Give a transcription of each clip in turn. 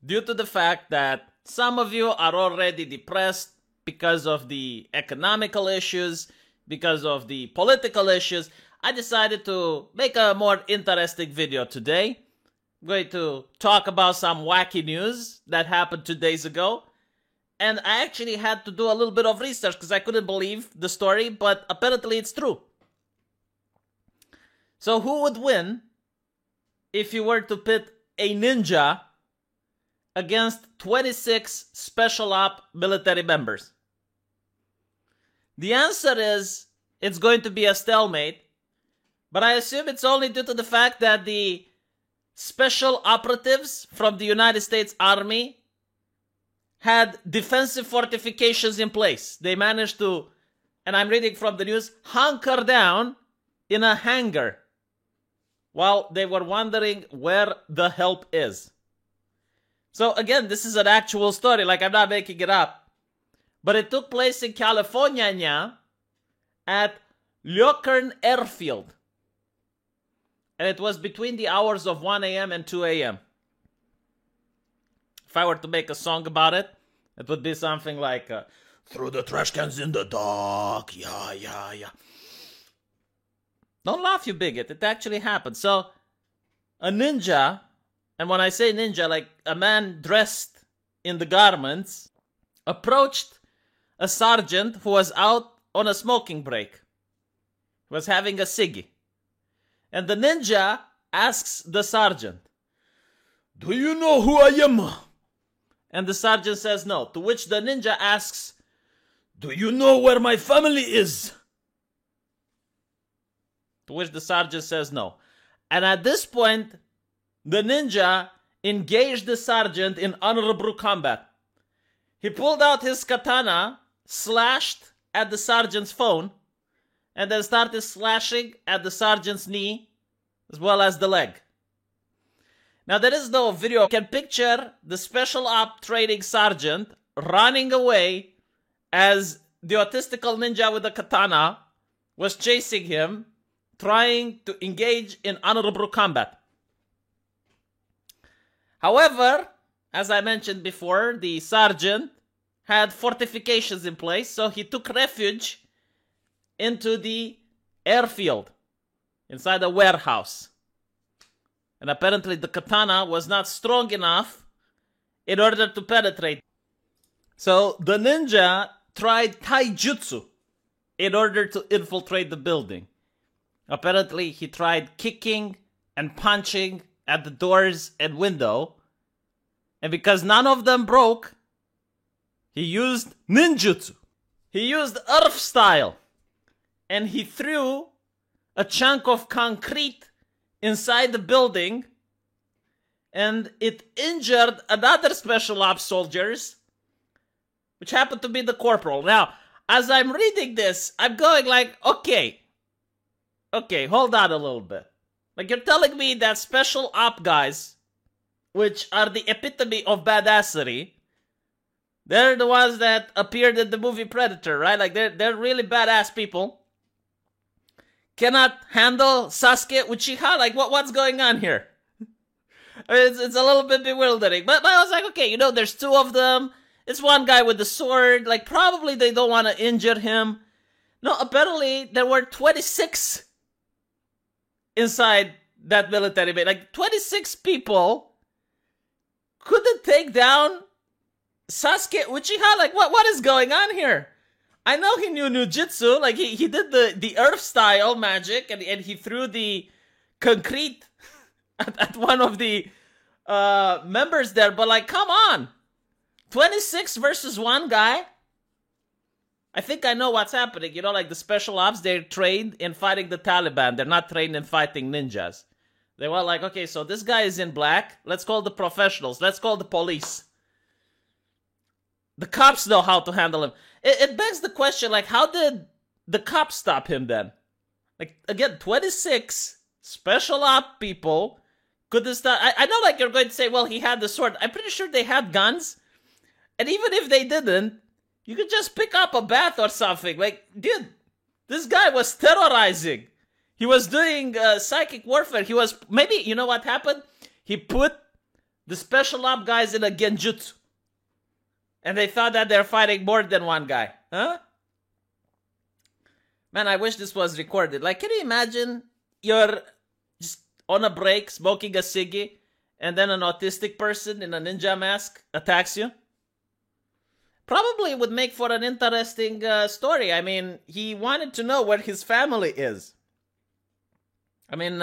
due to the fact that some of you are already depressed because of the economical issues, because of the political issues, I decided to make a more interesting video today. I'm going to talk about some wacky news that happened 2 days ago. And I actually had to do a little bit of research because I couldn't believe the story, but apparently it's true. So who would win if you were to pit a ninja against 26 special op military members? The answer is it's going to be a stalemate, but I assume it's only due to the fact that the special operatives from the United States Army had defensive fortifications in place. They managed to, and I'm reading from the news, hunker down in a hangar while they were wondering where the help is. So again, this is an actual story, like I'm not making it up. But it took place in California at Leuchern Airfield. And it was between the hours of 1 a.m. and 2 a.m. If I were to make a song about it, it would be something like, through the trash cans in the dark, yeah. Don't laugh, you bigot. It actually happened. So, a ninja, and when I say ninja, like a man dressed in the garments, approached a sergeant who was out on a smoking break. He was having a ciggy. And the ninja asks the sergeant, "Do you know who I am?" And the sergeant says no. To which the ninja asks, "Do you know where my family is?" To which the sergeant says no. And at this point, the ninja engaged the sergeant in honorable combat. He pulled out his katana, slashed at the sergeant's phone, and then started slashing at the sergeant's knee, as well as the leg. Now, there is no video. You can picture the special op training sergeant running away as the autistical ninja with the katana was chasing him, trying to engage in honorable combat. However, as I mentioned before, the sergeant had fortifications in place, so he took refuge into the airfield, inside a warehouse. And apparently the katana was not strong enough in order to penetrate. So the ninja tried taijutsu in order to infiltrate the building. Apparently he tried kicking and punching at the doors and window. And because none of them broke, he used ninjutsu. He used earth style. And he threw a chunk of concrete inside the building, and it injured another special ops soldiers, which happened to be the corporal. Now, as I'm reading this, I'm going like, okay, hold on a little bit. Like, you're telling me that special op guys, which are the epitome of badassery, they're the ones that appeared in the movie Predator, right? Like, they're really badass people, cannot handle Sasuke Uchiha? Like, what's going on here? I mean, it's a little bit bewildering. But I was like, okay, there's two of them. It's one guy with the sword. Like, probably they don't want to injure him. No, apparently there were 26 inside that military base. Like, 26 people couldn't take down Sasuke Uchiha? Like, what is going on here? I know he knew ninjutsu, like he did the earth style magic, and he threw the concrete at one of the members there, but like, come on. 26 versus one guy? I think I know what's happening. Like the special ops, they're trained in fighting the Taliban. They're not trained in fighting ninjas. They were like, okay, so this guy is in black. Let's call the professionals. Let's call the police. The cops know how to handle him. It begs the question, like, how did the cops stop him then? Like, again, 26 special op people couldn't stop. I know, like, you're going to say, well, he had the sword. I'm pretty sure they had guns. And even if they didn't, you could just pick up a bat or something. Like, dude, this guy was terrorizing. He was doing psychic warfare. He was, maybe, you know what happened? He put the special op guys in a genjutsu. And they thought that they're fighting more than one guy. Huh? Man, I wish this was recorded. Like, can you imagine you're just on a break, smoking a ciggy, and then an autistic person in a ninja mask attacks you? Probably would make for an interesting story. I mean, he wanted to know where his family is. I mean,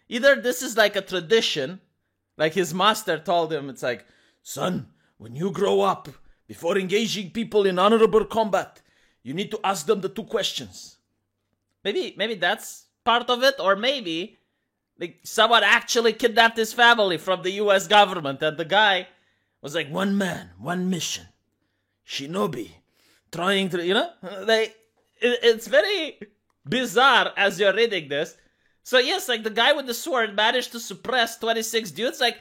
either this is like a tradition, like his master told him, it's like, son, when you grow up, before engaging people in honorable combat, you need to ask them the 2 questions. Maybe that's part of it, or maybe like someone actually kidnapped his family from the U.S. government, and the guy was like, 1 man, 1 mission, shinobi, trying to, you know, it's very bizarre as you're reading this. So yes, like the guy with the sword managed to suppress 26 dudes. Like,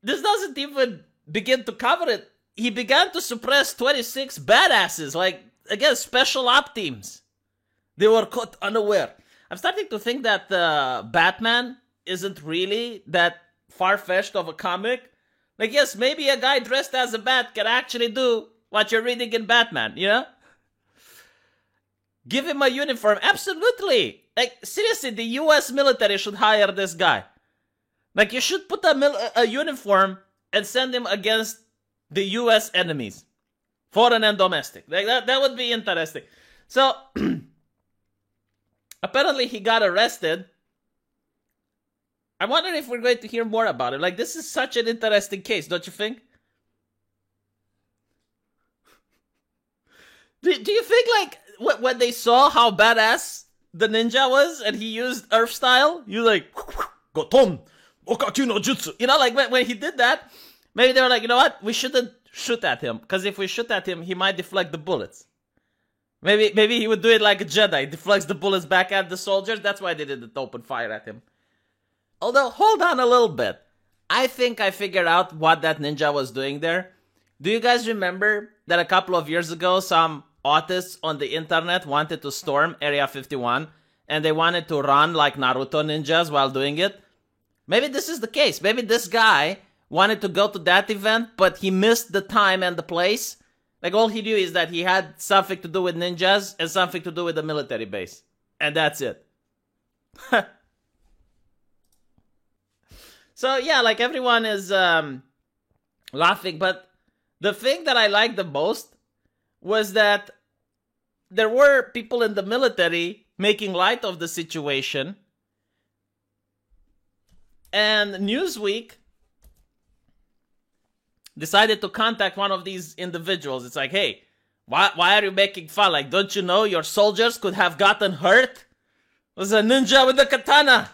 this doesn't even begin to cover it. He began to suppress 26 badasses, like, again, special op teams. They were caught unaware. I'm starting to think that Batman isn't really that far-fetched of a comic. Like, yes, maybe a guy dressed as a bat can actually do what you're reading in Batman, you know? Give him a uniform. Absolutely. Like, seriously, the US military should hire this guy. Like, you should put a uniform and send him against the US enemies. Foreign and domestic. Like, that would be interesting. So, apparently he got arrested. I wonder if we're going to hear more about it. Like, this is such an interesting case, don't you think? Do you think, like, when they saw how badass the ninja was and he used Earth style, you like, Goton, Okaki no Jutsu. You know, like, when he did that, maybe they were like, you know what? We shouldn't shoot at him. Because if we shoot at him, he might deflect the bullets. Maybe he would do it like a Jedi. Deflects the bullets back at the soldiers. That's why they didn't open fire at him. Although, hold on a little bit. I think I figured out what that ninja was doing there. Do you guys remember that a couple of years ago, some autists on the internet wanted to storm Area 51, and they wanted to run like Naruto ninjas while doing it? Maybe this is the case. Maybe this guy wanted to go to that event, but he missed the time and the place. Like, all he knew is that he had something to do with ninjas and something to do with the military base. And that's it. So, yeah, like, everyone is laughing. But the thing that I liked the most was that there were people in the military making light of the situation. And Newsweek decided to contact one of these individuals. It's like, hey, why are you making fun? Like, don't you know your soldiers could have gotten hurt? It was a ninja with a katana.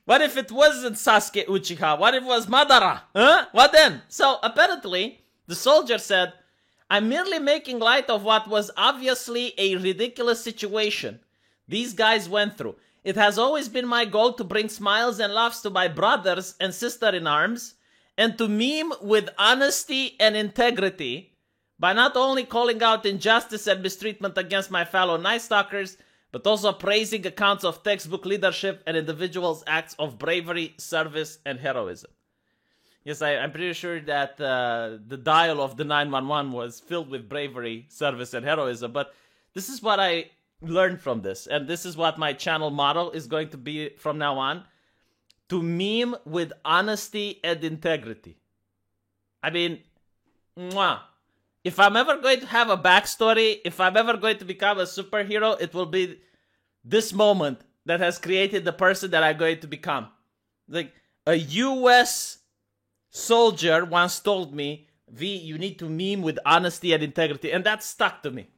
What if it wasn't Sasuke Uchiha? What if it was Madara? Huh? What then? So, apparently, the soldier said, I'm merely making light of what was obviously a ridiculous situation these guys went through. It has always been my goal to bring smiles and laughs to my brothers and sister-in-arms, and to meme with honesty and integrity by not only calling out injustice and mistreatment against my fellow Night Stalkers, but also praising accounts of textbook leadership and individuals' acts of bravery, service, and heroism. Yes, I'm pretty sure that the dial of the 911 was filled with bravery, service, and heroism, but this is what I learned from this, and this is what my channel motto is going to be from now on. To meme with honesty and integrity. I mean, mwah. If I'm ever going to have a backstory, if I'm ever going to become a superhero, it will be this moment that has created the person that I'm going to become. Like, a US soldier once told me, V, you need to meme with honesty and integrity. And that stuck to me.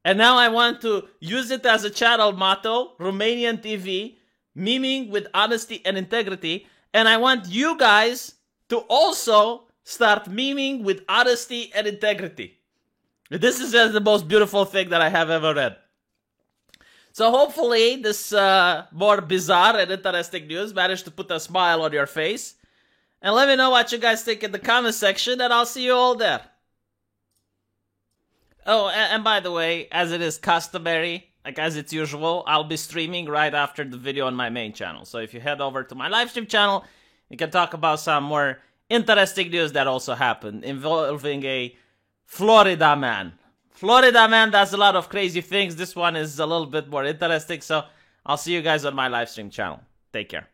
And now I want to use it as a channel motto, Romanian TV, memeing with honesty and integrity. And I want you guys to also start memeing with honesty and integrity. This is just the most beautiful thing that I have ever read. So hopefully this more bizarre and interesting news managed to put a smile on your face. And let me know what you guys think in the comment section, and I'll see you all there. Oh, and by the way, as it is customary, like as it's usual, I'll be streaming right after the video on my main channel. So if you head over to my livestream channel, we can talk about some more interesting news that also happened involving a Florida man. Florida man does a lot of crazy things. This one is a little bit more interesting, so I'll see you guys on my live stream channel. Take care.